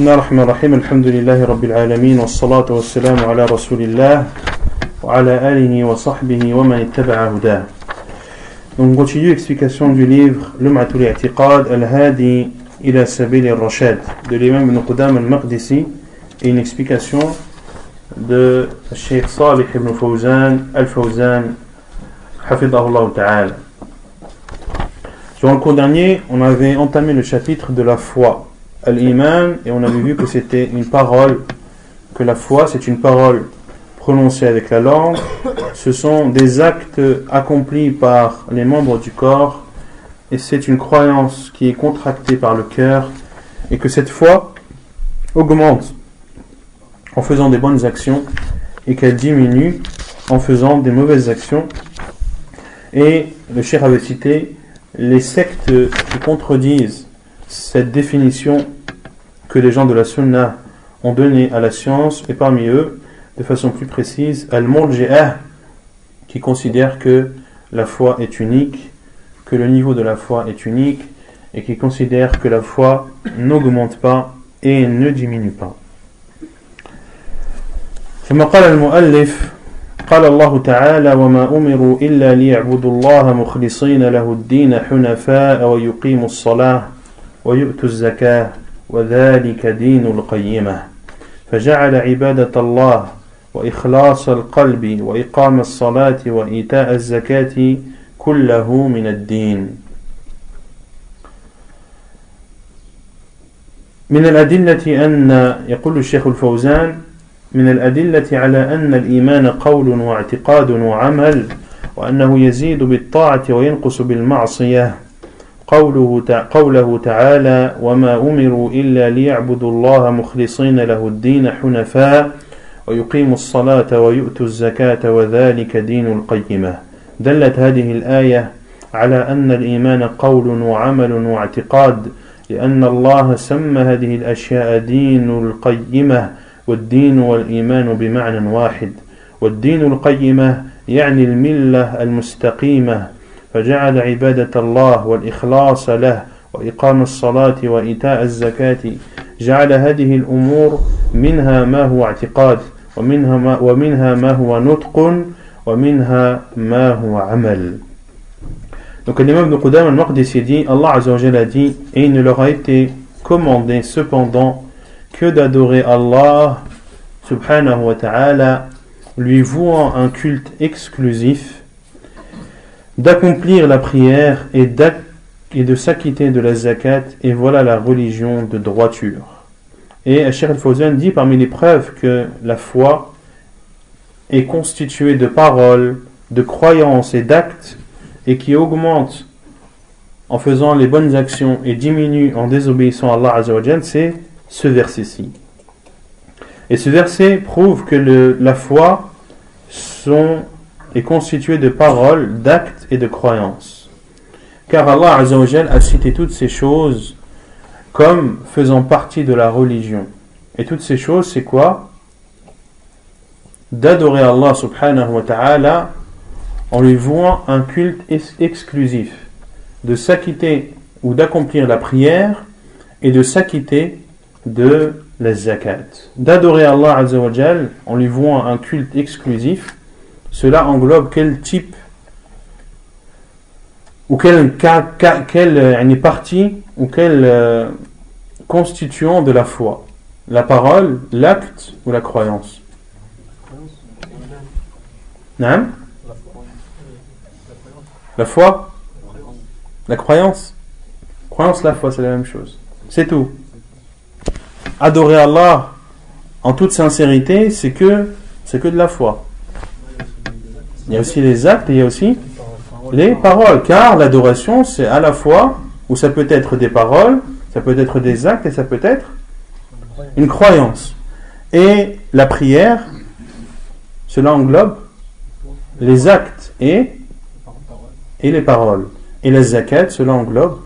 بسم الله الرحمن الرحيم الحمد لله رب العالمين والصلاة والسلام على رسول الله وعلى آله وصحبه ومن اتبع هداه. Donc on continue l'explication du livre Lum'atul I'tiqad al-Hadi ila Sabil al-Rashad de l'imam Ibn Qudam al-Maqdisi et une explication de Cheikh Salih ibn Fawzan al-Fawzan hafidahullah ta'ala. Durant le cours dernier, on avait entamé le chapitre de la foi, al-Iman, et on avait vu que c'était une parole, que la foi c'est une parole prononcée avec la langue, ce sont des actes accomplis par les membres du corps, et c'est une croyance qui est contractée par le cœur, et que cette foi augmente en faisant des bonnes actions, et qu'elle diminue en faisant des mauvaises actions. Et le cheikh avait cité les sectes qui contredisent cette définition que les gens de la sunna ont donnée à la science, et parmi eux, de façon plus précise, al-Murji'ah, qui considère que la foi est unique, que le niveau de la foi est unique, et qui considère que la foi n'augmente pas et ne diminue pas. ثم قال المؤلف قال الله تعالى وما أمروا إلا ليعبدوا الله مخلصين له الدين حنفاء ويقيموا الصلاة ويؤتوا الزكاة وذلك دين القيمة فجعل عبادة الله وإخلاص القلب وإقام الصلاة وإيتاء الزكاة كله من الدين. من الأدلة أن يقول الشيخ الفوزان من الأدلة على أن الإيمان قول واعتقاد وعمل وأنه يزيد بالطاعة وينقص بالمعصية قوله تعالى وما أمروا إلا ليعبدوا الله مخلصين له الدين حنفاء ويقيموا الصلاة ويؤتوا الزكاة وذلك دين القيمة. دلت هذه الآية على أن الإيمان قول وعمل واعتقاد لأن الله سمى هذه الأشياء دين القيمة والدين والإيمان بمعنى واحد والدين القيمة يعني الملة المستقيمة فجعل عبادة الله والإخلاص له وإقام الصلاة وإيتاء الزكاة جعل هذه الأمور منها ما هو اعتقاد ومنها ما هو نطق ومنها ما هو عمل. Donc l'imam Ibn Qudam al-Maqdisi dit, Allah Azza wa Jalla a dit, et il ne leur a été commandé cependant que d'adorer Allah subhanahu wa ta'ala, lui vouant un culte exclusif, d'accomplir la prière et de s'acquitter de la zakat, et voilà la religion de droiture. Et Cheikh al-Fawzan dit parmi les preuves que la foi est constituée de paroles, de croyances et d'actes, et qui augmente en faisant les bonnes actions et diminue en désobéissant à Allah Azza wa Jalla, c'est ce verset-ci. Et ce verset prouve que la foi est constituée de paroles, d'actes et de croyances. Car Allah Azza wa Jalla a cité toutes ces choses comme faisant partie de la religion. Et toutes ces choses, c'est quoi? D'adorer Allah subhanahu wa ta'ala en lui vouant un culte exclusif, de s'acquitter ou d'accomplir la prière et de s'acquitter de la zakat. D'adorer Allah Azza wa Jal en lui vouant un culte exclusif, cela englobe quel type ou quelle partie ou quel constituant de la foi? La parole, l'acte ou la croyance? Non? La foi? La croyance? Croyance, la foi, c'est la même chose. C'est tout. Adorer Allah en toute sincérité, c'est que de la foi. Il y a aussi les actes et il y a aussi les paroles. Car l'adoration, c'est à la fois, ou ça peut être des paroles, ça peut être des actes et ça peut être une croyance. Et la prière, cela englobe les actes et les paroles. Et la zakat, cela englobe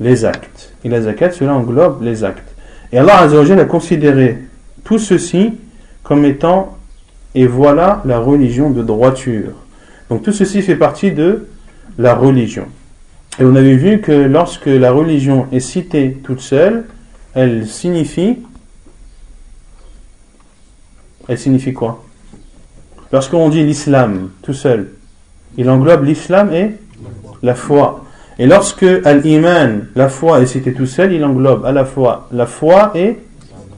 les actes. Et la zakat, cela englobe les actes. Et Allah Azza wa Jalla a considéré tout ceci comme étant, et voilà la religion de droiture. Donc tout ceci fait partie de la religion. Et on avait vu que lorsque la religion est citée toute seule, elle signifie quoi? Lorsqu'on dit l'islam tout seul, il englobe l'islam et la foi. Et lorsque al-iman, la foi, est cité tout seul, il englobe à la fois la foi et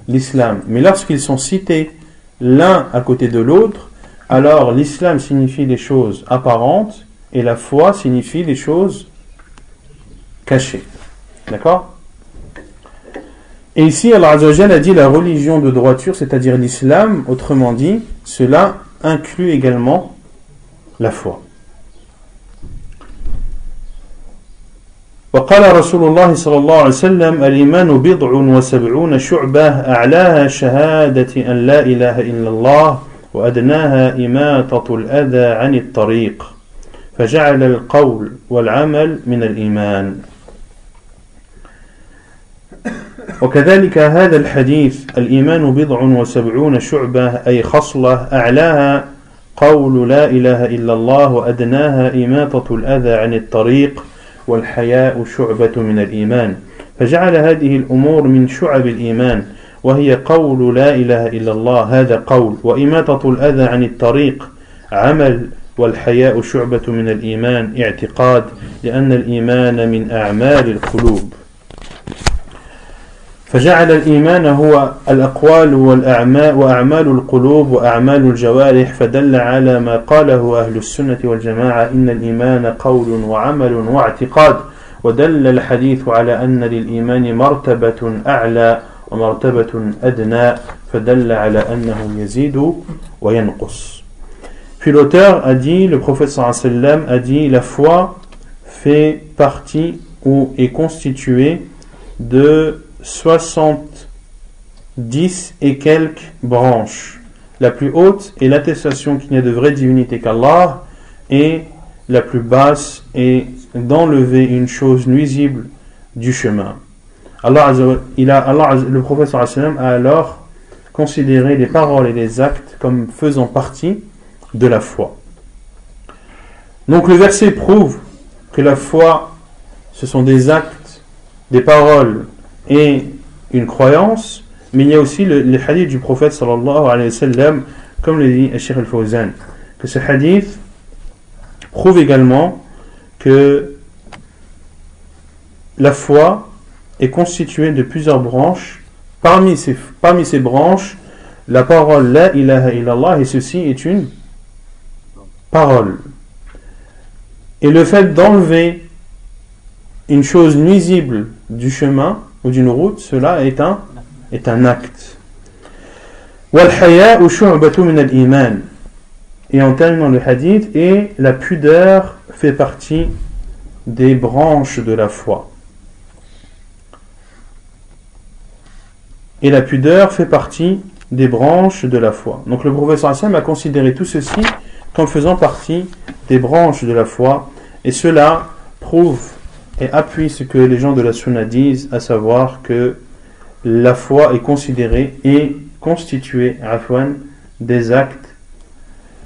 l'islam. Mais lorsqu'ils sont cités l'un à côté de l'autre, alors l'islam signifie les choses apparentes et la foi signifie les choses cachées. D'accord? Et ici, Allah Azza wa Jalla a dit la religion de droiture, c'est-à-dire l'islam, autrement dit, cela inclut également la foi. وقال رسول الله صلى الله عليه وسلم الإيمان بضع وسبعون شعبة أعلاها شهادة أن لا إله إلا الله وأدناها إماطة الأذى عن الطريق فجعل القول والعمل من الإيمان. وكذلك هذا الحديث الإيمان بضع وسبعون شعبة أي خصلة أعلاها قول لا إله إلا الله وأدناها إماطة الأذى عن الطريق والحياء شعبة من الإيمان فجعل هذه الأمور من شعب الإيمان وهي قول لا إله إلا الله هذا قول وإماطة الأذى عن الطريق عمل والحياء شعبة من الإيمان اعتقاد لأن الإيمان من أعمال القلوب فجعل الإيمان هو الأقوال والأعمال وأعمال القلوب وأعمال الجوارح فدل على ما قاله أهل السنة والجماعة إن الإيمان قول وعمل واعتقاد ودل الحديث على أن للإيمان مرتبة أعلى ومرتبة أدنى فدل على أنه يزيد وينقص. Puis l'auteur a dit, le prophète sallallahu alayhi wa sallam a dit, la foi fait partie ou est constituée de 70 et quelques branches. La plus haute est l'attestation qu'il n'y a de vraie divinité qu'Allah, et la plus basse est d'enlever une chose nuisible du chemin. Le prophète sallallahu alayhi wa sallam a alors considéré les paroles et les actes comme faisant partie de la foi. Donc le verset prouve que la foi, ce sont des actes, des paroles et une croyance, mais il y a aussi le hadith du prophète sallallahu alayhi wa sallam, comme le dit Cheikh Al-Fawzan, que ce hadith prouve également que la foi est constituée de plusieurs branches. Parmi ces branches, la parole la ilaha illallah, et ceci est une parole. Et le fait d'enlever une chose nuisible du chemin ou d'une route, cela est un acte. وَالْحَيَاءُ شُعْبَةٌ مِنَ الْإِيمَانِ. Et en terminant le hadith, et la pudeur fait partie des branches de la foi. Et la pudeur fait partie des branches de la foi. Donc le prophète sallallahu alayhi wa sallam a considéré tout ceci comme faisant partie des branches de la foi, et cela prouve et appuie ce que les gens de la Sunna disent, à savoir que la foi est considérée et constituée des actes,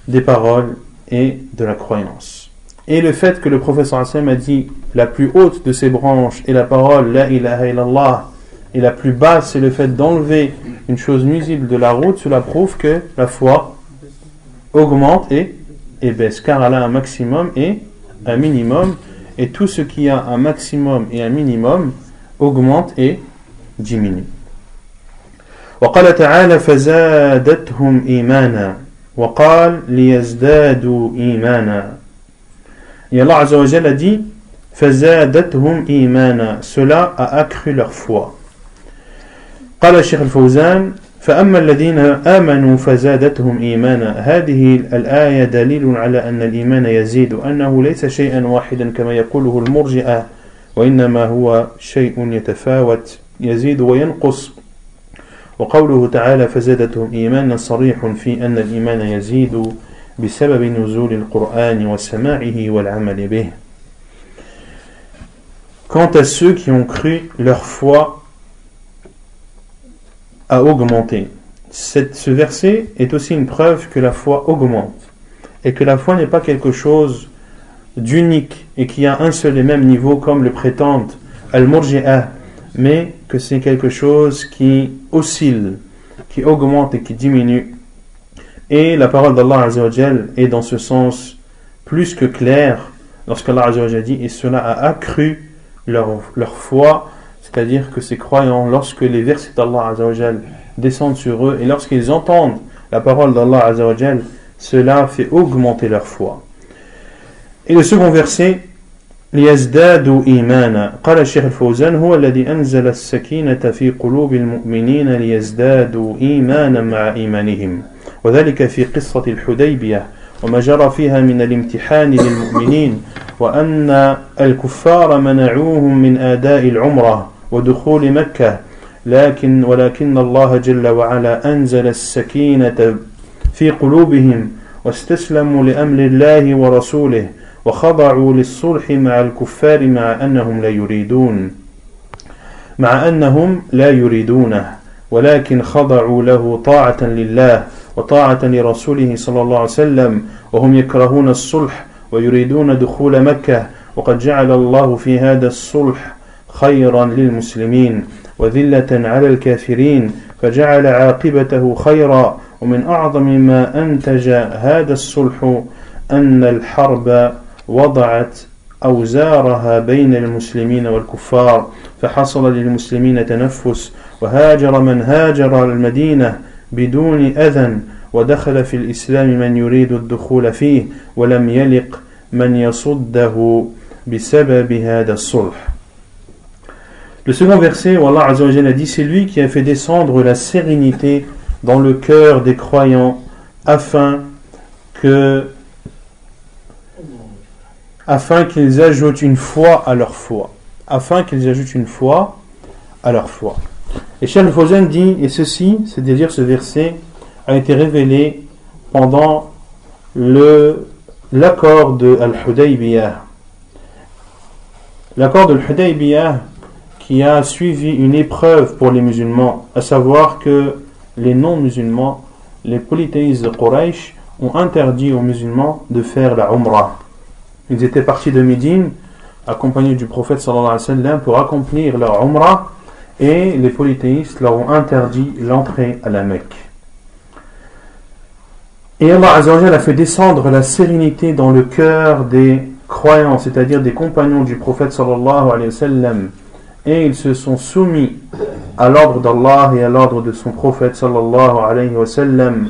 des paroles et de la croyance. Et le fait que le prophète sallallahu alayhi wa sallam a dit la plus haute de ces branches est la parole la ilaha illallah, et la plus basse c'est le fait d'enlever une chose nuisible de la route, cela prouve que la foi augmente et baisse, car elle a un maximum et un minimum, et tout ce qui a un maximum et un minimum augmente et diminue. وقال تعالى فزادتهم إيمانا وقال ليزدادوا إيمانا. Et Allah Azza wa Jalla dit فزادتهم إيمانا, cela a accru leur foi. قال الشيخ الفوزان فأما الذين آمنوا فزادتهم إيمانا هذه الآية دليل على أن الإيمان يزيد وأنه ليس شيئا واحدا كما يقوله المرجئة وإنما هو شيء يتفاوت يزيد وينقص. وقوله تعالى فزادتهم إيمانا صريح في أن الإيمان يزيد بسبب نزول القرآن وسماعه والعمل به. Quant à ceux qui ont cru, leur foi a augmenté. Ce verset est aussi une preuve que la foi augmente et que la foi n'est pas quelque chose d'unique et qui a un seul et même niveau comme le prétendent al-Murji'ah, mais que c'est quelque chose qui oscille, qui augmente et qui diminue. Et la parole d'Allah Azza wa Jal est dans ce sens plus que claire lorsqu'Allah Azza wa Jal dit et cela a accru leur foi, c'est-à-dire que ces croyants, lorsque les versets d'Allah Azza wa Jal descendent sur eux et lorsqu'ils entendent la parole d'Allah Azza wa Jal, cela fait augmenter leur foi. Et le second verset, ليزدادوا إيمانا قال الشيخ الفوزان هو الذي أنزل السكينة في قلوب المؤمنين ليزدادوا إيمانا مع إيمانهم وذلك في قصة الحديبية وما جرى فيها من الامتحان للمؤمنين وأن الكفار منعوهم من أداء العمرة ودخول مكة ولكن الله جل وعلا أنزل السكينة في قلوبهم واستسلموا لأمر الله ورسوله وخضعوا للصلح مع الكفار مع أنهم لا يريدونه ولكن خضعوا له طاعة لله وطاعة لرسوله صلى الله عليه وسلم وهم يكرهون الصلح ويريدون دخول مكة وقد جعل الله في هذا الصلح خيرا للمسلمين وذلة على الكافرين فجعل عاقبته خيرا ومن أعظم ما أنتج هذا الصلح أن الحرب وضعت أوزارها بين المسلمين والكفار فحصل للمسلمين تنفس وهاجر من هاجر المدينة بدون أذى ودخل في الإسلام من يريد الدخول فيه ولم يلق من يصده بسبب هذا الصلح. Le second verset où Allah Azza wa Jalla dit c'est lui qui a fait descendre la sérénité dans le cœur des croyants afin qu'ils ajoutent une foi à leur foi. Et Cheikh Al-Fawzan dit, et ceci, c'est-à-dire ce verset, a été révélé pendant l'accord de Al-Hudaybiyah. L'accord de Al-Hudaybiyah qui a suivi une épreuve pour les musulmans, à savoir que les non-musulmans, les polythéistes de Quraysh, ont interdit aux musulmans de faire la Umrah. Ils étaient partis de Médine, accompagnés du prophète sallallahu alayhi wa sallam, pour accomplir leur Umrah, et les polythéistes leur ont interdit l'entrée à la Mecque. Et Allah Azza wa Jalla a fait descendre la sérénité dans le cœur des croyants, c'est-à-dire des compagnons du prophète sallallahu alayhi wa sallam, et ils se sont soumis à l'ordre d'Allah et à l'ordre de son prophète sallallahu alayhi wa sallam,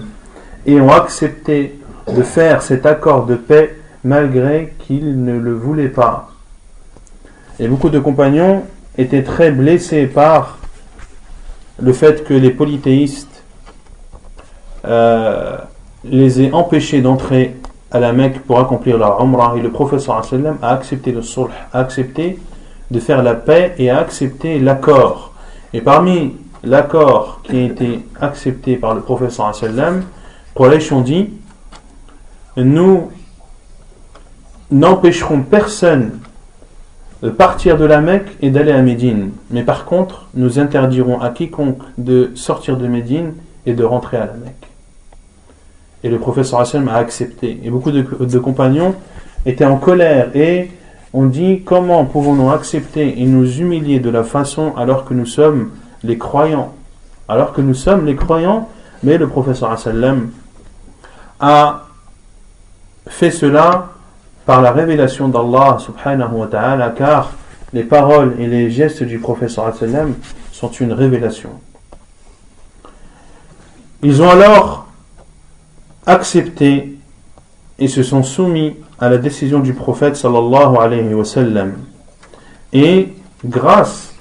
et ont accepté de faire cet accord de paix malgré qu'ils ne le voulaient pas. Et beaucoup de compagnons étaient très blessés par le fait que les polythéistes les aient empêchés d'entrer à la Mecque pour accomplir leur Umrah, et le prophète sallallahu alayhi wa sallam a accepté le sulh, a accepté de faire la paix et a accepté l'accord. Et parmi l'accord qui a été accepté par le prophète sallallahu alayhi wa sallam, Quraysh ont dit nous n'empêcherons personne de partir de la Mecque et d'aller à Médine, mais par contre nous interdirons à quiconque de sortir de Médine et de rentrer à la Mecque. Et le prophète sallallahu alayhi wa sallam a accepté, et beaucoup de compagnons étaient en colère et ont dit comment pouvons-nous accepter et nous humilier de la façon alors que nous sommes les croyants, mais le prophète sallallahu alayhi wa sallam a fait cela par la révélation d'Allah subhanahu wa ta'ala, car les paroles et les gestes du prophète sallallahu alayhi wa sallam sont une révélation. Ils ont alors accepté et se sont soumis à la décision du prophète sallallahu alayhi wa sallam. Et grâce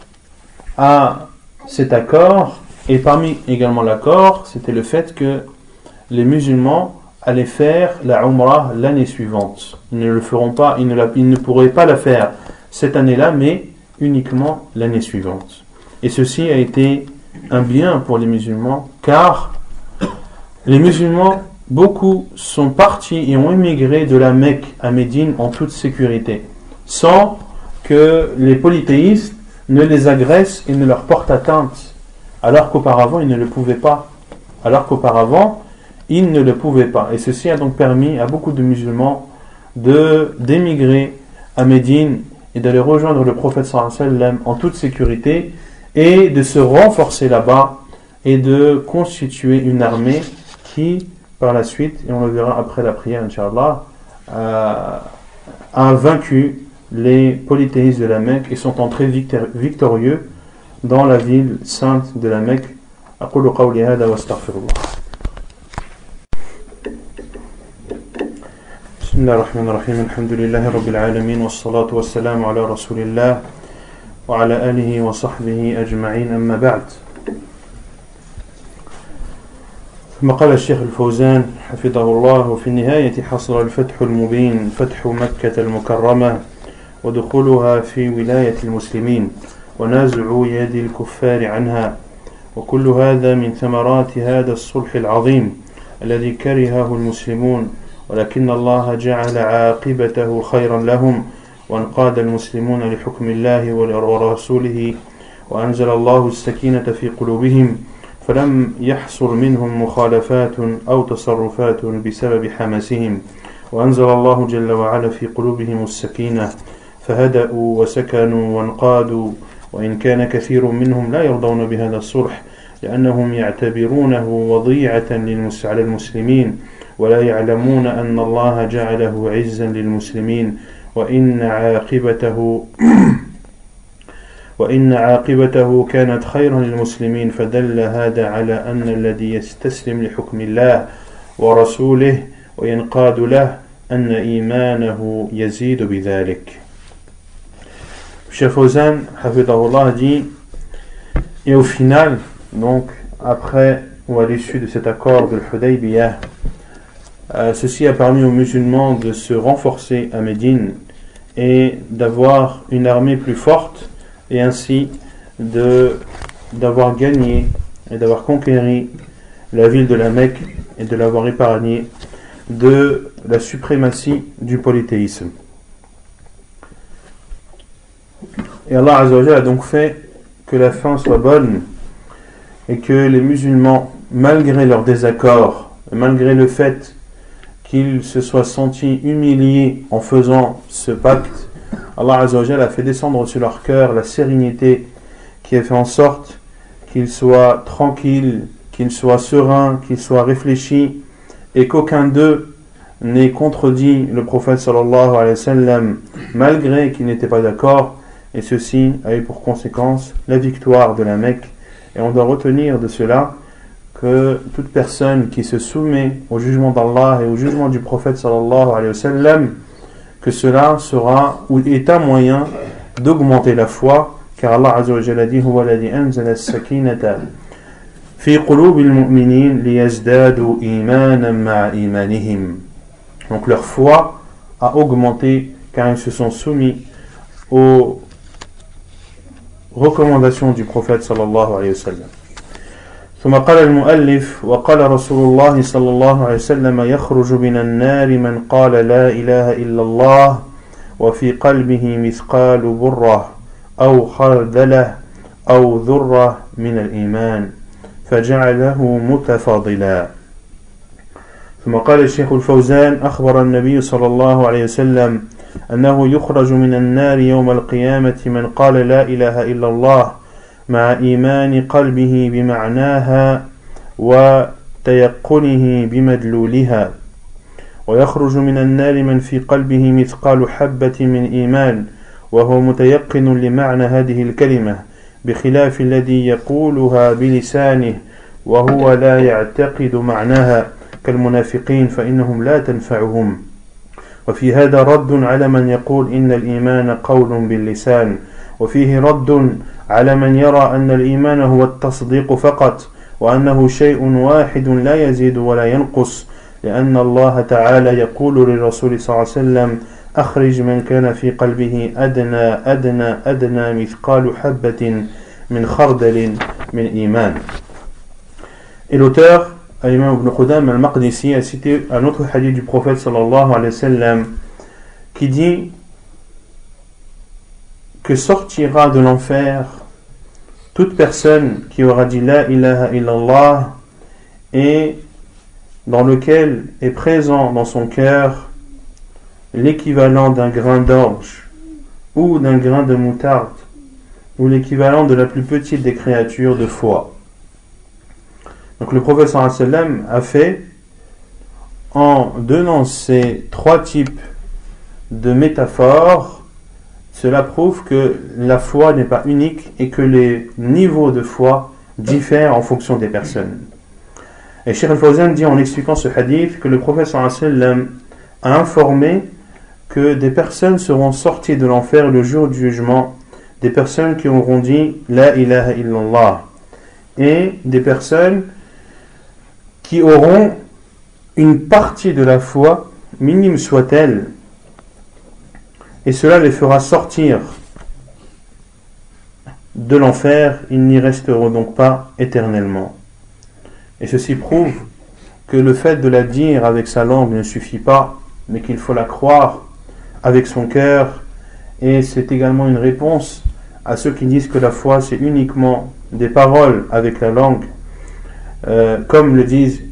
à cet accord, et parmi également l'accord, c'était le fait que les musulmans allaient faire la Umrah l'année suivante. Ils ne le feront pas, ils ne pourraient pas la faire cette année-là, mais uniquement l'année suivante. Et ceci a été un bien pour les musulmans, car les musulmans, beaucoup sont partis et ont émigré de la Mecque à Médine en toute sécurité, sans que les polythéistes ne les agressent et ne leur portent atteinte, alors qu'auparavant ils ne le pouvaient pas. Et ceci a donc permis à beaucoup de musulmans d'émigrer à Médine et d'aller rejoindre le prophète sallallahu alayhi wa sallam en toute sécurité, et de se renforcer là-bas et de constituer une armée qui, par la suite, et on le verra après la prière, Inch'Allah, a vaincu les polythéistes de la Mecque et sont entrés victorieux dans la ville sainte de la Mecque. أقول قولي هذا واستغفر الله. بسم الله الرحمن الرحيم. الحمد لله رب العالمين والصلاة والسلام على رسول الله وعلى آله وصحبه أجمعين. أما بعد. ثم قال الشيخ الفوزان حفظه الله: وفي النهاية حصل الفتح المبين، فتح مكة المكرمة ودخولها في ولاية المسلمين ونازع يد الكفار عنها، وكل هذا من ثمرات هذا الصلح العظيم الذي كرهه المسلمون، ولكن الله جعل عاقبته خيرا لهم، وانقاد المسلمون لحكم الله ورسوله، وأنزل الله السكينة في قلوبهم، فلم يحصل منهم مخالفات أو تصرفات بسبب حماسهم، وأنزل الله جل وعلا في قلوبهم السكينة فهدأوا وسكنوا وانقادوا، وإن كان كثير منهم لا يرضون بهذا الصلح لأنهم يعتبرونه وضيعة على المسلمين، ولا يعلمون أن الله جعله عزا للمسلمين، وإن عاقبته كانت خيرا للمسلمين، فدل هذا على أن الذي يستسلم لحكم الله ورسوله وينقاد له أن إيمانه يزيد بذلك. Cheikh Fawzan, Hafidahullah, dit: et au final, donc après ou à l'issue de cet accord de l'Hudaybiyah, ceci a permis aux musulmans de se renforcer à Médine et d'avoir une armée plus forte, et ainsi d'avoir gagné et d'avoir conquéri la ville de la Mecque et de l'avoir épargné de la suprématie du polythéisme. Et Allah Azza wa Jalla a donc fait que la fin soit bonne et que les musulmans, malgré leur désaccord, malgré le fait qu'ils se soient sentis humiliés en faisant ce pacte, Allah Azza wa Jalla a fait descendre sur leur cœur la sérénité qui a fait en sorte qu'ils soient tranquilles, qu'ils soient sereins, qu'ils soient réfléchis, et qu'aucun d'eux n'ait contredit le prophète sallallahu alayhi wa sallam malgré qu'ils n'étaient pas d'accord. Et ceci a eu pour conséquence la victoire de la Mecque. Et on doit retenir de cela que toute personne qui se soumet au jugement d'Allah et au jugement du prophète sallallahu alayhi wa sallam, que cela sera ou est un moyen d'augmenter la foi, car Allah Azza wa Jalla dit: huwa alladhi anzala as-sakinata fi qulubil mu'minin liyazdadu imanan ma'a imanihim. Donc leur foi a augmenté car ils se sont soumis aux recommandations du prophète sallallahu alayhi wa sallam. ثم قال المؤلف: وقال رسول الله صلى الله عليه وسلم: يخرج من النار من قال لا إله إلا الله وفي قلبه مثقال برة أو خردلة أو ذرة من الإيمان فجعله متفاضلا. ثم قال الشيخ الفوزان: أخبر النبي صلى الله عليه وسلم أنه يخرج من النار يوم القيامة من قال لا إله إلا الله مع إيمان قلبه بمعناها وتيقنه بمدلولها، ويخرج من النار من في قلبه مثقال حبة من إيمان وهو متيقن لمعنى هذه الكلمة بخلاف الذي يقولها بلسانه وهو لا يعتقد معناها كالمنافقين فإنهم لا تنفعهم. وفي هذا رد على من يقول إن الإيمان قول باللسان، وفيه رد على من يرى أن الإيمان هو التصديق فقط وأنه شيء واحد لا يزيد ولا ينقص، لأن الله تعالى يقول للرسول صلى الله عليه وسلم: أخرج من كان في قلبه أدنى أدنى أدنى مثقال حبة من خردل من إيمان. Et l'auteur, l'imam Ibn Qudam al-Maqdisi, a cité un autre hadith du prophète sallallahu alayhi wa sallam qui dit que sortira de l'enfer toute personne qui aura dit la ilaha illallah et dans lequel est présent dans son cœur l'équivalent d'un grain d'orge ou d'un grain de moutarde ou l'équivalent de la plus petite des créatures de foi. Donc le prophète sallallahu alayhi wa sallam a fait, en donnant ces trois types de métaphores, cela prouve que la foi n'est pas unique et que les niveaux de foi diffèrent en fonction des personnes. Et Cheikh Al-Fawzan dit en expliquant ce hadith que le prophète sallallahu alayhi wa sallam a informé que des personnes seront sorties de l'enfer le jour du jugement, des personnes qui auront dit La ilaha illallah, et des personnes qui auront une partie de la foi, minime soit-elle, et cela les fera sortir de l'enfer, ils n'y resteront donc pas éternellement. Et ceci prouve que le fait de la dire avec sa langue ne suffit pas, mais qu'il faut la croire avec son cœur, et c'est également une réponse à ceux qui disent que la foi c'est uniquement des paroles avec la langue, comme le disent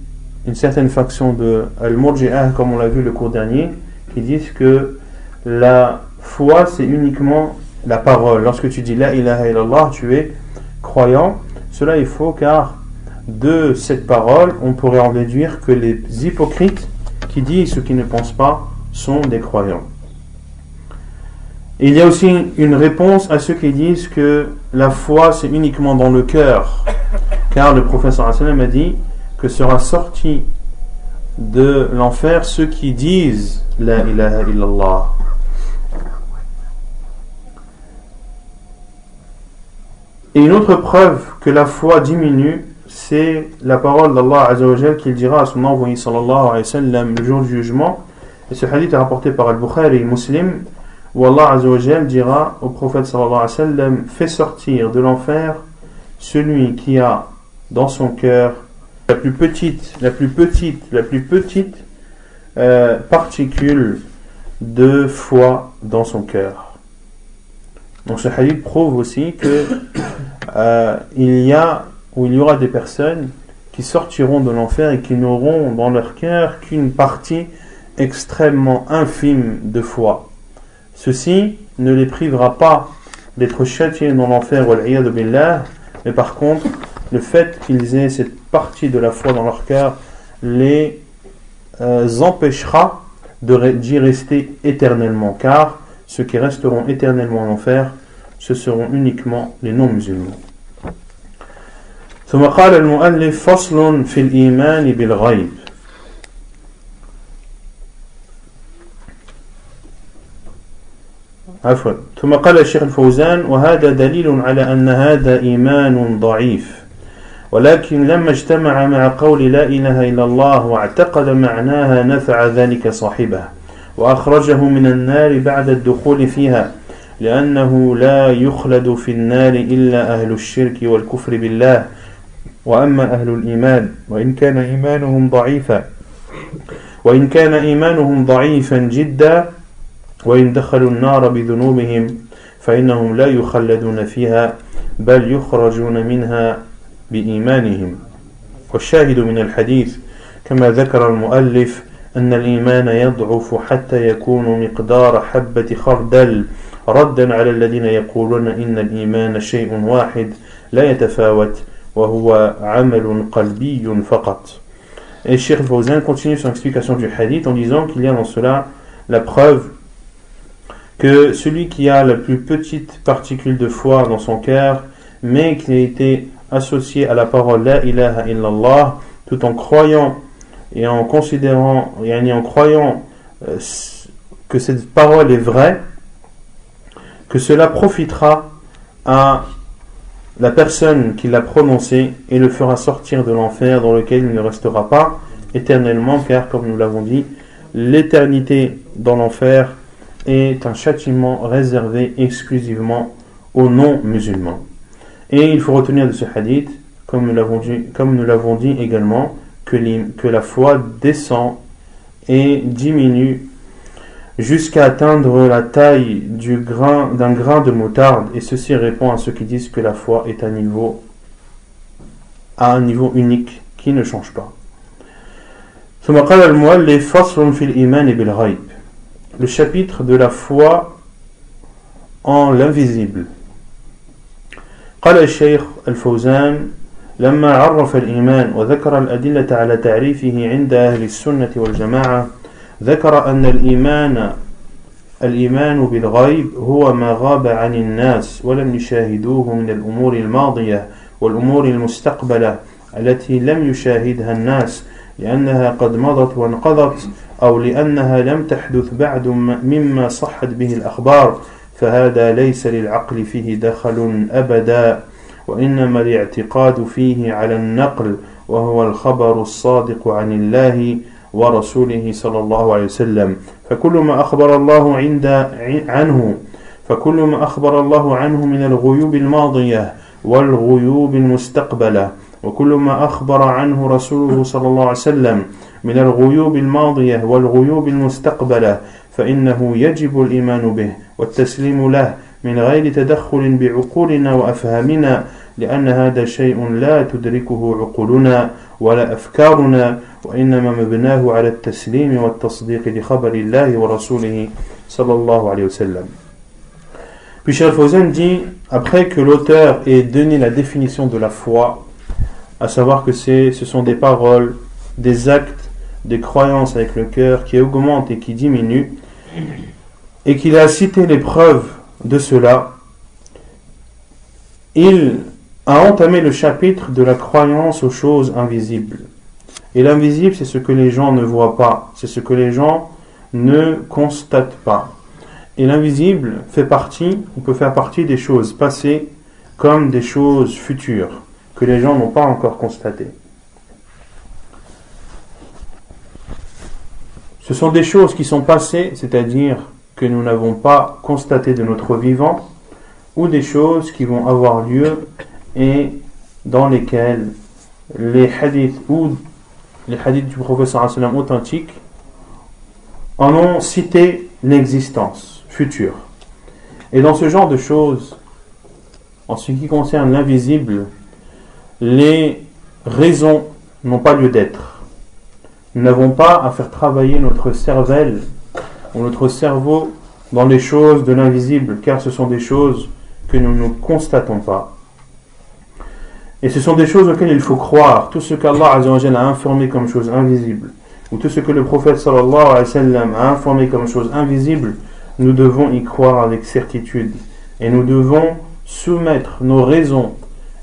une certaine faction de Al-Murji'ah, comme on l'a vu le cours dernier, qui disent que la foi c'est uniquement la parole. Lorsque tu dis La ilaha illallah, tu es croyant. Cela est faux, car de cette parole on pourrait en déduire que les hypocrites qui disent ce qu'ils ne pensent pas sont des croyants. Et il y a aussi une réponse à ceux qui disent que la foi c'est uniquement dans le cœur, car le prophète sallallahu alayhi wa sallam a dit que sera sorti de l'enfer ceux qui disent La ilaha illallah. Et une autre preuve que la foi diminue, c'est la parole d'Allah Azza wa Jal qu'il dira à son envoyé sallallahu alayhi wa sallam le jour du jugement. Et ce hadith est rapporté par Al-Bukhari et Muslim, où Allah Azza wa Jal dira au prophète sallallahu alayhi wa sallam: fais sortir de l'enfer celui qui a dans son cœur la plus petite particule de foi dans son cœur. Donc ce hadith prouve aussi que il y aura des personnes qui sortiront de l'enfer et qui n'auront dans leur cœur qu'une partie extrêmement infime de foi. Ceci ne les privera pas d'être châtiés dans l'enfer, wal-'iyadhu billah, mais par contre le fait qu'ils aient cette partie de la foi dans leur cœur les empêchera d'y rester éternellement, car ceux qui resteront éternellement en enfer, ce seront uniquement les non-musulmans. ثم قال المؤلف فصل في الإيمان بالغيب. عفوا. ثم قال الشيخ الفوزان: وهذا دليل على أن هذا إيمان ضعيف، ولكن لما اجتمع مع قول لا إله إلا الله واعتقد معناها نفع ذلك صاحبه وأخرجه من النار بعد الدخول فيها، لأنه لا يخلد في النار إلا أهل الشرك والكفر بالله، وأما أهل الإيمان وإن كان إيمانهم ضعيفا جدا وإن دخلوا النار بذنوبهم فإنهم لا يخلدون فيها بل يخرجون منها بإيمانهم. والشاهد من الحديث كما ذكر المؤلف أن الإيمان يضعف حتى يكون مقدار حبة خردل، ردا على الذين يقولون إن الإيمان شيء واحد لا يتفاوت وهو عمل قلبي فقط. Et Cheikh Al-Fawzan continue son explication du hadith en disant qu'il y a dans cela la preuve que celui qui a la plus petite particule de foi dans son cœur, mais qui a été associé à la parole La ilaha illallah, tout en croyant et en considérant et en croyant que cette parole est vraie, que cela profitera à la personne qui l'a prononcée et le fera sortir de l'enfer dans lequel il ne restera pas éternellement, car comme nous l'avons dit, l'éternité dans l'enfer est un châtiment réservé exclusivement aux non-musulmans. Et il faut retenir de ce hadith, comme nous l'avons dit également, que la foi descend et diminue jusqu'à atteindre la taille d'un grain de moutarde, et ceci répond à ceux qui disent que la foi est à un niveau unique qui ne change pas. Le chapitre de la foi en l'invisible. قال الشيخ الفوزان لما عرف الإيمان وذكر الأدلة على تعريفه عند أهل السنة والجماعة ذكر أن الإيمان بالغيب هو ما غاب عن الناس ولم يشاهدوه من الأمور الماضية والأمور المستقبلة التي لم يشاهدها الناس لأنها قد مضت وانقضت أو لأنها لم تحدث بعد مما صحت به الأخبار فهذا ليس للعقل فيه دخل أبدا وإنما الاعتقاد فيه على النقل وهو الخبر الصادق عن الله ورسوله صلى الله عليه وسلم فكل ما أخبر الله عنه من الغيوب الماضية والغيوب المستقبلة وكل ما أخبر عنه رسوله صلى الله عليه وسلم من الغيوب الماضية والغيوب المستقبلة فإنه يجب الإيمان به والتسليم له من غير تدخل بعقولنا وأفهامنا لأن هذا شيء لا تدركه عقولنا ولا أفكارنا وإنما مبناه على التسليم والتصديق لخبر الله ورسوله صلى الله عليه وسلم. Puis Cheikh Al-Fawzan dit, après que l'auteur ait donné la définition de la foi, à savoir que ce sont des paroles, des actes, des croyances avec le cœur qui augmentent et qui diminuent, et qu'il a cité les preuves de cela, il a entamé le chapitre de la croyance aux choses invisibles. Et l'invisible, c'est ce que les gens ne voient pas, c'est ce que les gens ne constatent pas. Et l'invisible peut faire partie des choses passées comme des choses futures que les gens n'ont pas encore constatées. Ce sont des choses qui sont passées, c'est-à-dire que nous n'avons pas constaté de notre vivant, ou des choses qui vont avoir lieu et dans lesquelles les hadiths du prophète sallallahu alayhi wa sallam authentiques en ont cité l'existence future. Et dans ce genre de choses, en ce qui concerne l'invisible, les raisons n'ont pas lieu d'être. Nous n'avons pas à faire travailler notre cervelle ou notre cerveau dans les choses de l'invisible, car ce sont des choses que nous ne constatons pas. Et ce sont des choses auxquelles il faut croire. Tout ce qu'Allah Azza wa Jalla a informé comme chose invisible, ou tout ce que le prophète sallallahu alayhi wa sallam a informé comme chose invisible, nous devons y croire avec certitude. Et nous devons soumettre nos raisons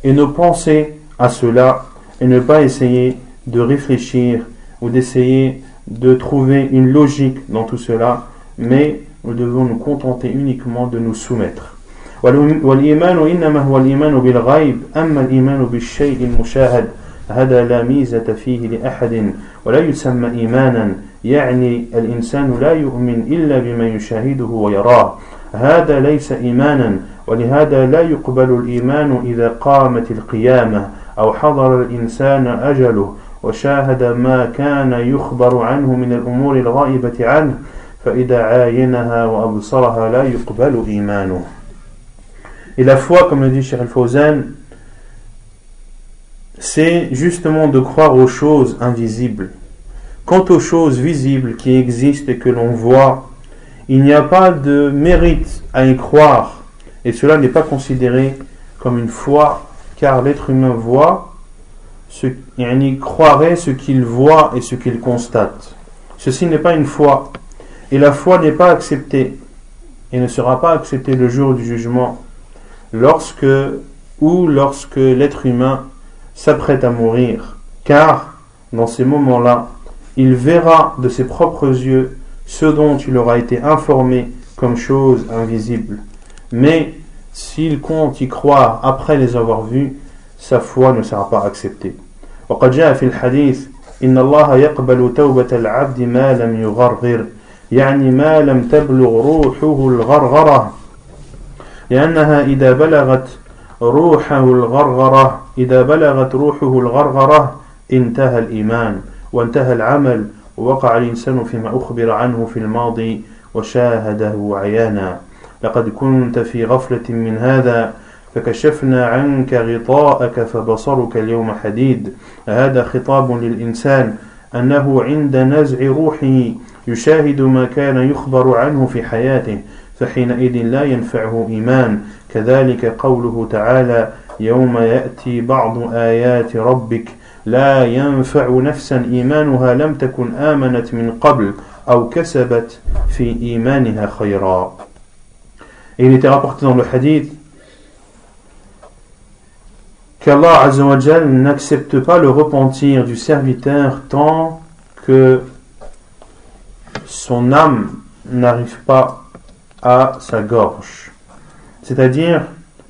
et nos pensées à cela, et ne pas essayer de réfléchir ou d'essayer de trouver une logique dans tout cela, mais nous devons nous contenter uniquement de nous soumettre. والإيمان إنما هو الإيمان بالغيب أما الإيمان بالشيء المشاهد هذا لا ميزة فيه لأحد ولا يسمى إيمانا يعني الإنسان لا يؤمن إلا بما يشاهده ويراه هذا ليس إيمانا ولهذا لا يقبل الإيمان إذا قامت القيامة أو حضر الإنسان أجله وشاهد ما كان يخبر عنه من الأمور الغائبة عنه فإذا عاينها وأبصرها لا يقبل إيمانه. Et la foi, comme le dit Cheikh Al-Fawzan, c'est justement de croire aux choses invisibles. Quant aux choses visibles qui existent et que l'on voit, il n'y a pas de mérite à y croire. Et cela n'est pas considéré comme une foi, car l'être humain croirait ce qu'il voit et ce qu'il constate. Ceci n'est pas une foi. Et la foi n'est pas acceptée et ne sera pas acceptée le jour du jugement lorsque l'être humain s'apprête à mourir, car dans ces moments-là, il verra de ses propres yeux ce dont il aura été informé comme chose invisible. Mais s'il compte y croire après les avoir vus, sa foi ne sera pas acceptée. وقد جاء في الحديث إن الله يقبل توبة العبد ما لم يغرغر يعني ما لم تبلغ روحه الغرغرة لأنها إذا بلغت روحه الغرغرة انتهى الإيمان وانتهى العمل ووقع الإنسان فيما أخبر عنه في الماضي وشاهده عيانا لقد كنت في غفلة من هذا فكشفنا عنك غطاءك فبصرك اليوم حديد. هذا خطاب للإنسان أنه عند نزع روحه يشاهد ما كان يخبر عنه في حياته فحينئذ لا ينفعه إيمان. كذلك قوله تعالى يوم يأتي بعض آيات ربك لا ينفع نفسا إيمانها لم تكن آمنت من قبل أو كسبت في إيمانها خيرا. Et il était rapporté dans le hadith qu'Allah Azza wa Jal n'accepte pas le repentir du serviteur tant que son âme n'arrive pas à sa gorge. C'est-à-dire,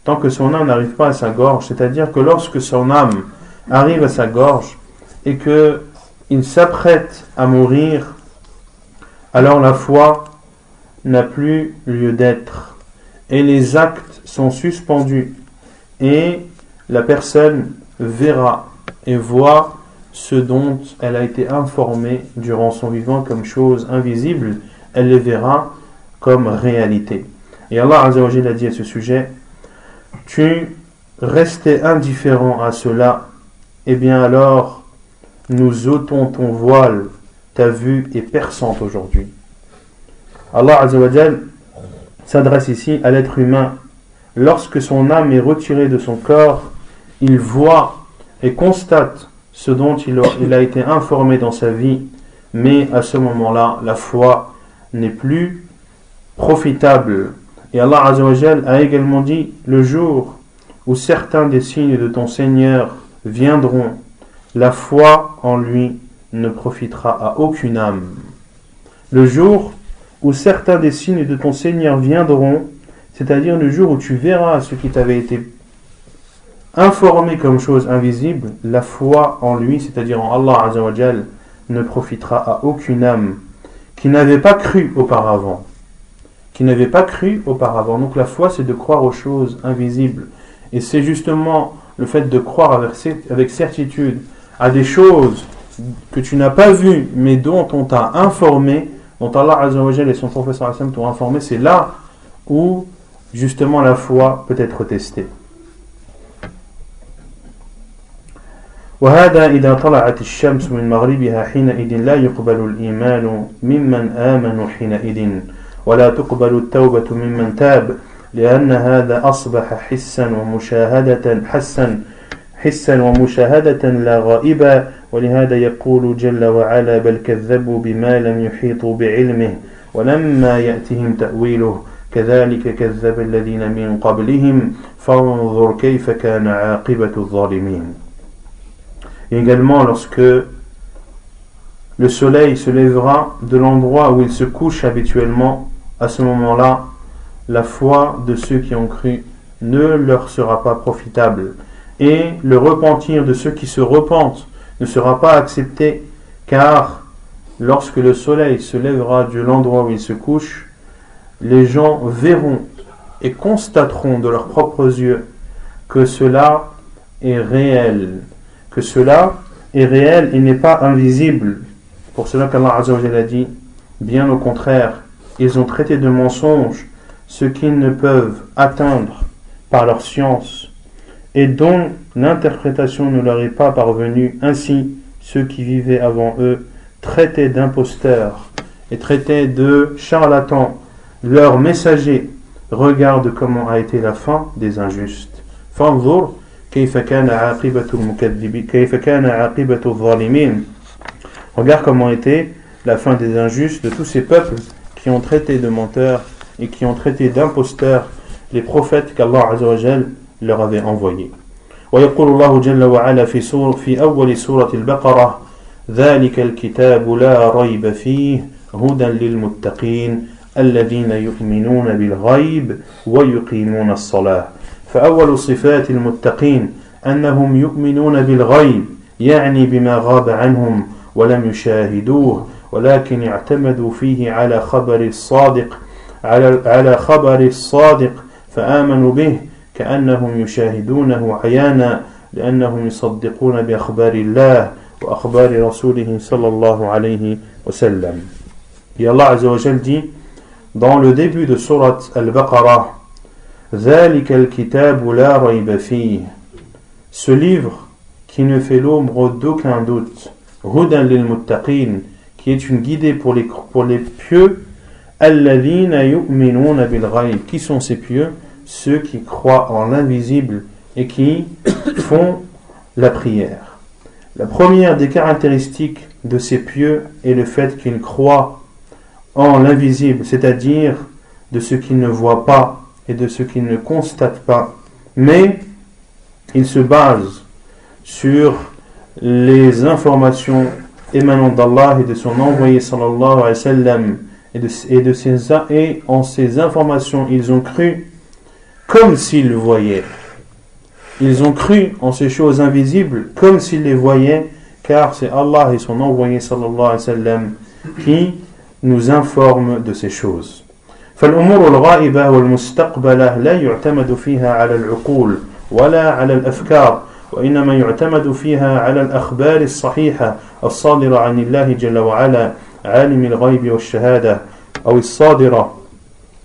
tant que son âme n'arrive pas à sa gorge, c'est-à-dire que lorsque son âme arrive à sa gorge et qu'il s'apprête à mourir, alors la foi n'a plus lieu d'être et les actes sont suspendus et la personne verra et voit ce dont elle a été informée durant son vivant comme chose invisible, elle les verra comme réalité. Et Allah Azza wa Jalla a dit à ce sujet, tu restais indifférent à cela, eh bien alors nous ôtons ton voile, ta vue est perçante aujourd'hui. Allah Azza wa Jalla s'adresse ici à l'être humain. Lorsque son âme est retirée de son corps, il voit et constate ce dont il a été informé dans sa vie, mais à ce moment-là, la foi n'est plus profitable. Et Allah Azza wa Jalla a également dit, le jour où certains des signes de ton Seigneur viendront, la foi en lui ne profitera à aucune âme. Le jour où certains des signes de ton Seigneur viendront, c'est-à-dire le jour où tu verras ce qui t'avait été informé comme chose invisible, la foi en lui, c'est-à-dire en Allah Azza wa Jal, ne profitera à aucune âme qui n'avait pas cru auparavant. Donc la foi, c'est de croire aux choses invisibles. Et c'est justement le fait de croire avec certitude à des choses que tu n'as pas vues, mais dont on t'a informé, dont Allah Azza wa Jal et son prophète sallallahu alayhi wa sallam t'ont informé, c'est là où justement la foi peut être testée. وهذا إذا طلعت الشمس من مغربها حينئذ لا يقبل الإيمان ممن آمنوا حينئذ ولا تقبل التوبة ممن تاب لأن هذا أصبح حسا ومشاهدة لا غائبا ولهذا يقول جل وعلا بل كذبوا بما لم يحيطوا بعلمه ولما يأتهم تأويله كذلك كذب الذين من قبلهم فانظر كيف كان عاقبة الظالمين. Et également lorsque le soleil se lèvera de l'endroit où il se couche habituellement, à ce moment-là, la foi de ceux qui ont cru ne leur sera pas profitable. Et le repentir de ceux qui se repentent ne sera pas accepté, car lorsque le soleil se lèvera de l'endroit où il se couche, les gens verront et constateront de leurs propres yeux que cela est réel. Et n'est pas invisible. Pour cela qu'Allah Azza wa Jalla a dit, bien au contraire, ils ont traité de mensonges ce qu'ils ne peuvent atteindre par leur science et dont l'interprétation ne leur est pas parvenue. Ainsi, ceux qui vivaient avant eux traitaient d'imposteurs et traitaient de charlatans leurs messagers. Regarde comment a été la fin des injustes. Fanzur كيف كان عاقبة الظالمين. Regarde comment était la fin des injustes de tous ces peuples qui ont traité de menteurs et qui ont traité d'imposteurs les prophètes qu'Allah Azza wa Jal leur avait envoyés. ويقول الله جل وعلا في أول سورة البقرة ذلك الكتاب لا ريب فيه هدى للمتقين الذين يؤمنون بالغيب ويقيمون الصلاة. فأول صفات المتقين أنهم يؤمنون بالغيب يعني بما غاب عنهم ولم يشاهدوه ولكن اعتمدوا فيه على خبر الصادق فآمنوا به كأنهم يشاهدونه عيانا لأنهم يصدقون بأخبار الله وأخبار رسوله صلى الله عليه وسلم. Et Allah Azza wa Jal dit dans le début de sourate Al-Baqarah, ذلك الكتاب لا ريب فيه, ce livre qui ne fait l'ombre d'aucun doute, هدى للمتقين, qui est une guidée pour les pieux, الذين يؤمنون بالغيب, qui sont ces pieux? Ceux qui croient en l'invisible et qui font la prière. La première des caractéristiques de ces pieux est le fait qu'ils croient en l'invisible, c'est-à-dire de ce qu'ils ne voient pas et de ce qu'ils ne constatent pas, mais ils se basent sur les informations émanant d'Allah et de son envoyé sallallahu alayhi wa sallam, et en ces informations ils ont cru comme s'ils le voyaient. Ils ont cru en ces choses invisibles comme s'ils les voyaient, car c'est Allah et son envoyé sallallahu alayhi wa sallam qui nous informent de ces choses. فالأمور الغائبة والمستقبلة لا يعتمد فيها على العقول ولا على الأفكار، وإنما يعتمد فيها على الأخبار الصحيحة الصادرة عن الله جل وعلا عالم الغيب والشهادة، أو الصادرة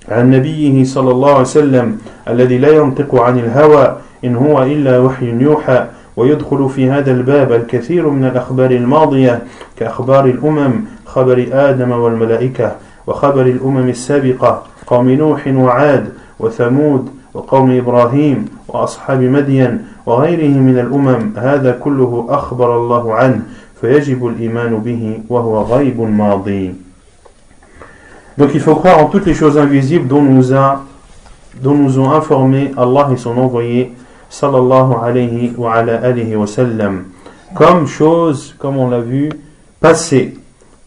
عن نبيه صلى الله عليه وسلم الذي لا ينطق عن الهوى إن هو إلا وحي يوحى. ويدخل في هذا الباب الكثير من الأخبار الماضية كأخبار الأمم، خبر آدم والملائكة، وخبر الأمم السابقة قوم نوح وعاد وثمود وقوم إبراهيم وأصحاب مدين وغيره من الأمم. هذا كله أخبر الله عنه فيجب الإيمان به وهو غيب ماضي. Donc il faut croire en toutes les choses invisibles dont nous ont informé Allah et son envoyé sallallahu alayhi wa ala alihi wa sallam, comme choses, comme on l'a vu, passées,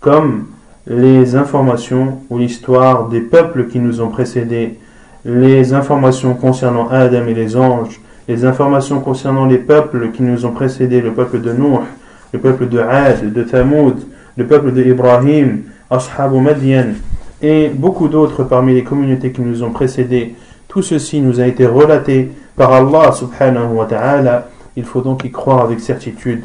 comme les informations ou l'histoire des peuples qui nous ont précédés, les informations concernant Adam et les anges, les informations concernant les peuples qui nous ont précédés, le peuple de Nuh, le peuple de Ad, de Thamoud, le peuple de Ibrahim, Ashabu Madian, et beaucoup d'autres parmi les communautés qui nous ont précédés. Tout ceci nous a été relaté par Allah subhanahu wa ta'ala. Il faut donc y croire avec certitude.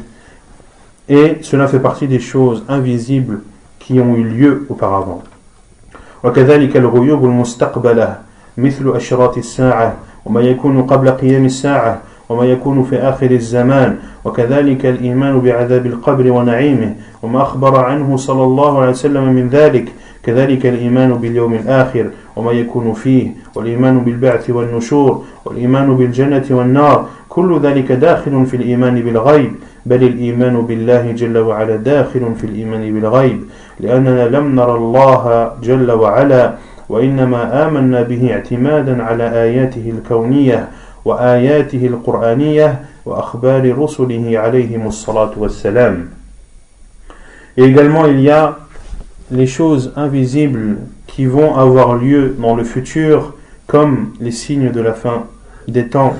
Et cela fait partie des choses invisibles qui ont eu lieu auparavant. وكذلك الغيوب المستقبلة مثل أشراط الساعة وما يكون قبل قيام الساعة وما يكون في آخر الزمان، وكذلك الإيمان بعذاب القبر ونعيمه وما أخبر عنه صلى الله عليه وسلم من ذلك، كذلك الإيمان باليوم الآخر وما يكون فيه، والإيمان بالبعث والنشور، والإيمان بالجنة والنار، كل ذلك داخل في الإيمان بالغيب، بل الإيمان بالله جل وعلا داخل في الإيمان بالغيب، لأننا لم نرى الله جل وعلا، وإنما آمنا به اعتمادا على آياته الكونية وآياته القرآنية وأخبار رسله عليهم الصلاة والسلام. Et également il y a les choses invisibles qui vont avoir lieu dans le futur, comme les signes de la fin des temps,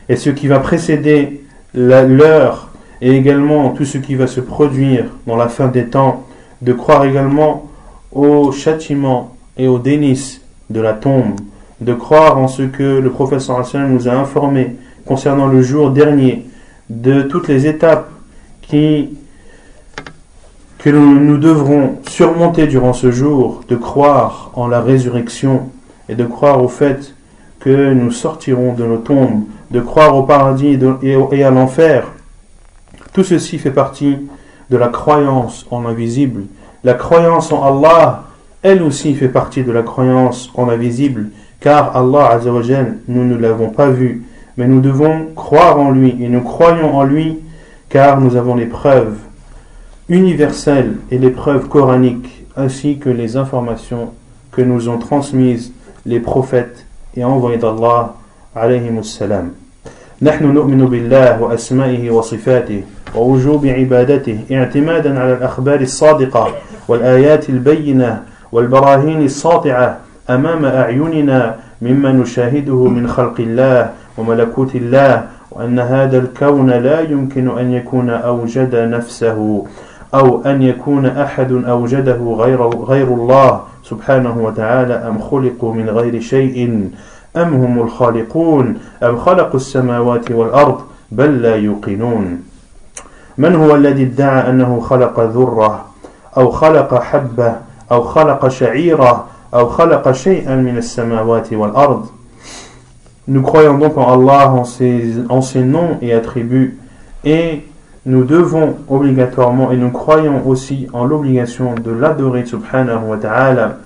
et ce qui va précéder l'heure, et également tout ce qui va se produire dans la fin des temps, de croire également au châtiment et au délice de la tombe, de croire en ce que le prophète sallallahu alayhi wa sallam nous a informé concernant le jour dernier, de toutes les étapes que nous devrons surmonter durant ce jour, de croire en la résurrection et de croire au fait que nous sortirons de nos tombes, de croire au paradis et à l'enfer. Tout ceci fait partie de la croyance en l'invisible. La croyance en Allah, elle aussi fait partie de la croyance en l'invisible, car Allah Azza wa Jal, nous ne l'avons pas vu, mais nous devons croire en lui, et nous croyons en lui car nous avons les preuves universelles et les preuves coraniques, ainsi que les informations que nous ont transmises les prophètes et envoyés d'Allah alayhimus salam. نحن نؤمن بالله وأسمائه وصفاته ووجوب عبادته اعتمادا على الأخبار الصادقة والآيات البينة والبراهين الساطعة أمام أعيننا مما نشاهده من خلق الله وملكوت الله، وأن هذا الكون لا يمكن أن يكون أوجد نفسه أو أن يكون أحد أوجده غير الله سبحانه وتعالى، أم خلقوا من غير شيء أم هم الخالقون أم خلقوا السماوات والأرض بل لا يوقنون. من هو الذي ادعى أنه خلق ذرة أو خلق حبة أو خلق شعيرة أو خلق شيئا من السماوات والأرض. Nous croyons donc en Allah, en ses noms et attributs, et nous devons obligatoirement, et nous croyons aussi en l'obligation de l'adorer subhanahu wa ta'ala,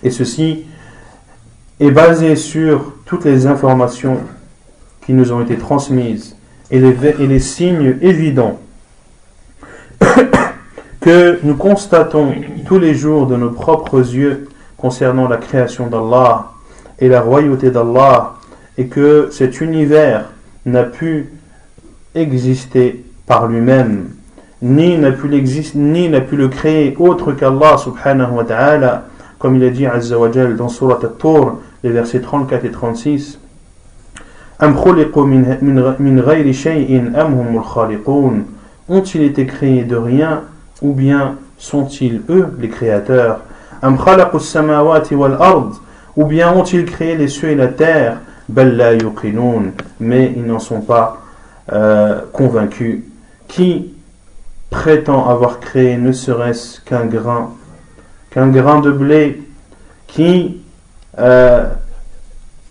et ceci est basé sur toutes les informations qui nous ont été transmises et les signes évidents que nous constatons tous les jours de nos propres yeux concernant la création d'Allah et la royauté d'Allah, et que cet univers n'a pu exister par lui-même, ni n'a pu le créer autre qu'Allah subhanahu wa ta'ala, comme il a dit Azza wa Jal dans Surat At-Tur, les versets 34 et 36. Am khuliqu min ghayri shay'in am humul khaliqun. Ont-ils été créés de rien, ou bien sont-ils eux les créateurs? Am khalaqu as-samawati wal ard. Ou bien ont-ils créé les cieux et la terre? Bal la yuqinun. Mais ils n'en sont pas convaincus. Qui prétend avoir créé ne serait-ce qu'un grain de blé? Qui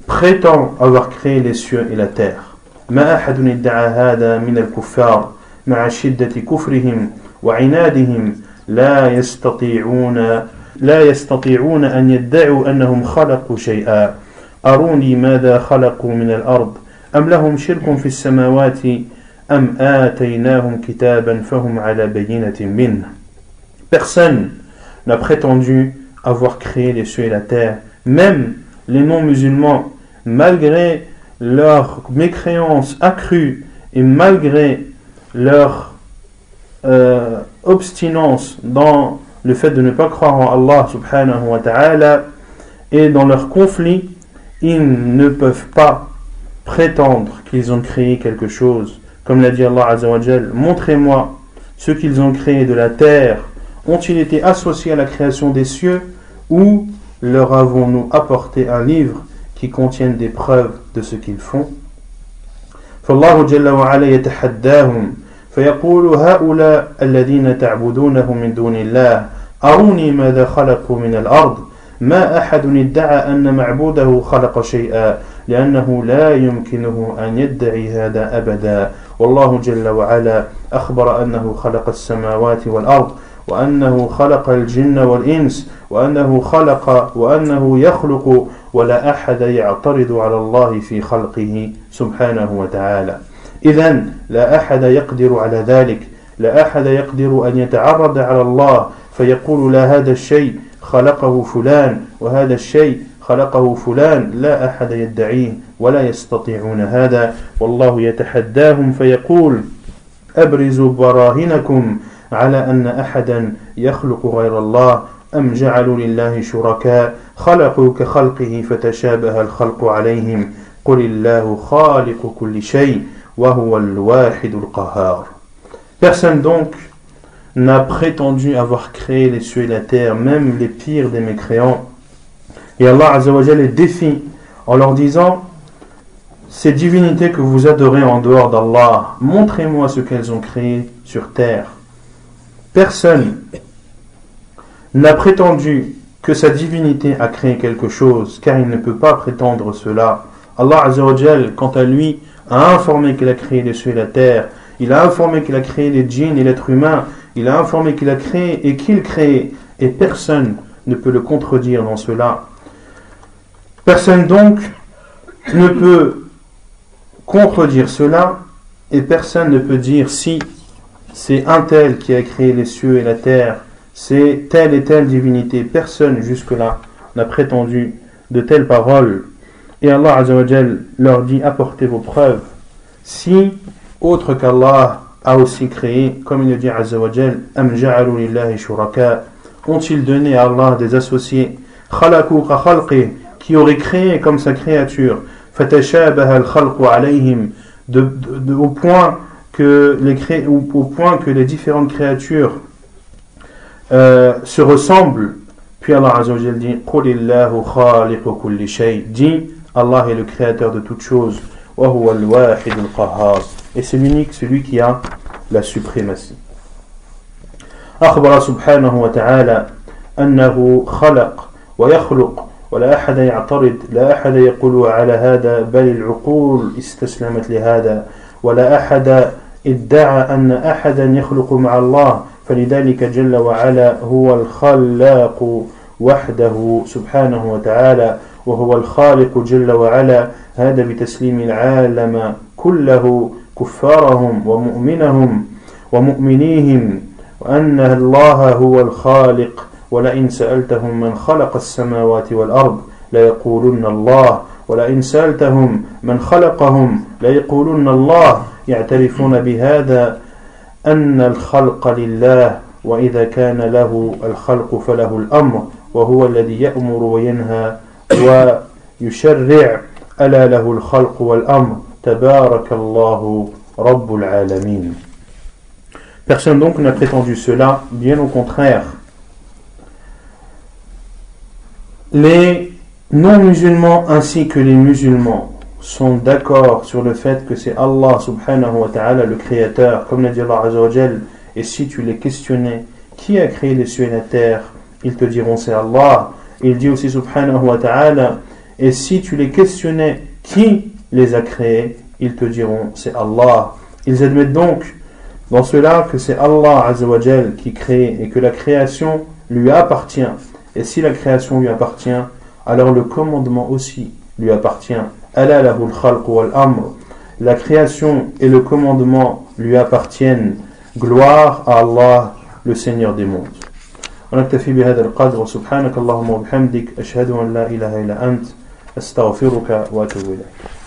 prétend avoir créé les cieux et la terre? ما أحد ادعى هذا من الكفار مع شدة كفرهم وعنادهم لا يستطيعون أن يدعوا أنهم خلقوا شيئا أروني ماذا خلقوا من الأرض أم لهم شرك في السماوات أم آتيناهم كتابا فهم على بينة منه. Personne n'a prétendu avoir créé les cieux et la terre, même les non-musulmans, malgré leur mécréance accrue et malgré leur obstinence dans le fait de ne pas croire en Allah subhanahu wa ta'ala, et dans leur conflit, ils ne peuvent pas prétendre qu'ils ont créé quelque chose. Comme l'a dit Allah Azza wa Jal, montrez-moi ce qu'ils ont créé de la terre. Ont-ils été associés à la création des cieux, ou leur avons-nous apporté un livre qui contienne des preuves de ce qu'ils font? فالله جل وعلا يتحداهم فيقول هؤلاء الذين تعبدونهم من دون الله أروني ماذا خلقوا من الأرض ما أحد ادعى أن معبوده خلق شيئا لأنه لا يمكنه أن يدعي هذا أبدا والله جل وعلا أخبر أنه خلق السماوات والأرض وأنه خلق الجن والإنس وأنه يخلق ولا أحد يعترض على الله في خلقه سبحانه وتعالى. إذن لا أحد يقدر على ذلك، لا أحد يقدر أن يتعرض على الله فيقول لا هذا الشيء خلقه فلان وهذا الشيء خلقه فلان، لا أحد يدعيه ولا يستطيعون هذا. والله يتحداهم فيقول أبرزوا براهنكم على أن أحدا يخلق غير الله أم جعلوا لله شركاء خلقوا كخلقه فتشابه الخلق عليهم قل الله خالق كل شيء وهو الواحد القهار. Personne donc n'a prétendu avoir créé les cieux et la terre, même les pires des mécréants. Et Allah Azza wa Jalla les défie en leur disant: ces divinités que vous adorez en dehors d'Allah, montrez-moi ce qu'elles ont créé sur terre. Personne n'a prétendu que sa divinité a créé quelque chose, car il ne peut pas prétendre cela. Allah Azza wa Jal, quant à lui, a informé qu'il a créé les cieux et la terre. Il a informé qu'il a créé les djinns et l'être humain. Il a informé qu'il a créé et qu'il crée. Et personne ne peut le contredire dans cela. Personne donc ne peut contredire cela, et personne ne peut dire si c'est un tel qui a créé les cieux et la terre, c'est telle et telle divinité. Personne jusque-là n'a prétendu de telles paroles. Et Allah Azza wa Jal leur dit: apportez vos preuves. Si autre qu'Allah a aussi créé, comme il le dit Azza wa Jal, am ja'alu lillahi shuraka, ont-ils donné à Allah des associés, khalaqu ka khalqi, qui auraient créé comme sa créature, fatashabaha al-khalqu alayhim, au point que les différentes créatures se ressemblent. Puis Allah Azza wa Jal dit: qulillahu khaliqu kulli shay, dit Allah est le créateur de toutes choses, wa huwa al-wahid al-qahhar, et c'est l'unique, celui qui a la suprématie. أخبر سبحانه وتعالى أنه خلق ويخلق ولا أحد يعترض، لا أحد يقول على هذا، بل العقول استسلمت لهذا، ولا أحد ادعى أن أحدا يخلق مع الله، فلذلك جل وعلا هو الخلاق وحده سبحانه وتعالى، وهو الخالق جل وعلا هذا بتسليم العالم كله كفارهم ومؤمنهم ومؤمنيهم وأن الله هو الخالق ولئن سألتهم من خلق السماوات والأرض ليقولن الله ولئن سألتهم من خلقهم ليقولن الله يعترفون بهذا أن الخلق لله وإذا كان له الخلق فله الأمر وهو الذي يأمر وينهى ويشرع ألا له الخلق والأمر تبارك الله رب العالمين. Personne donc n'a prétendu cela, bien au contraire. Les non-musulmans ainsi que les musulmans sont d'accord sur le fait que c'est Allah subhanahu wa ta'ala le créateur, comme l'a dit Allah azza wa jal, et si tu les questionnais qui a créé les cieux et la terre, ils te diront c'est Allah. Et il dit aussi subhanahu wa ta'ala, et si tu les questionnais qui les a créés, ils te diront c'est Allah. Ils admettent donc dans cela que c'est Allah azza wa jal qui crée et que la création lui appartient. Et si la création lui appartient, alors le commandement aussi lui appartient. Ala lahul khalq wal amr. La création et le commandement lui appartiennent. Gloire à Allah, le Seigneur des mondes. ونكتفي بهذا القدر وسبحانك اللهم وبحمدك أشهد أن لا إله إلا أنت أستغفرك وأتوب إليك.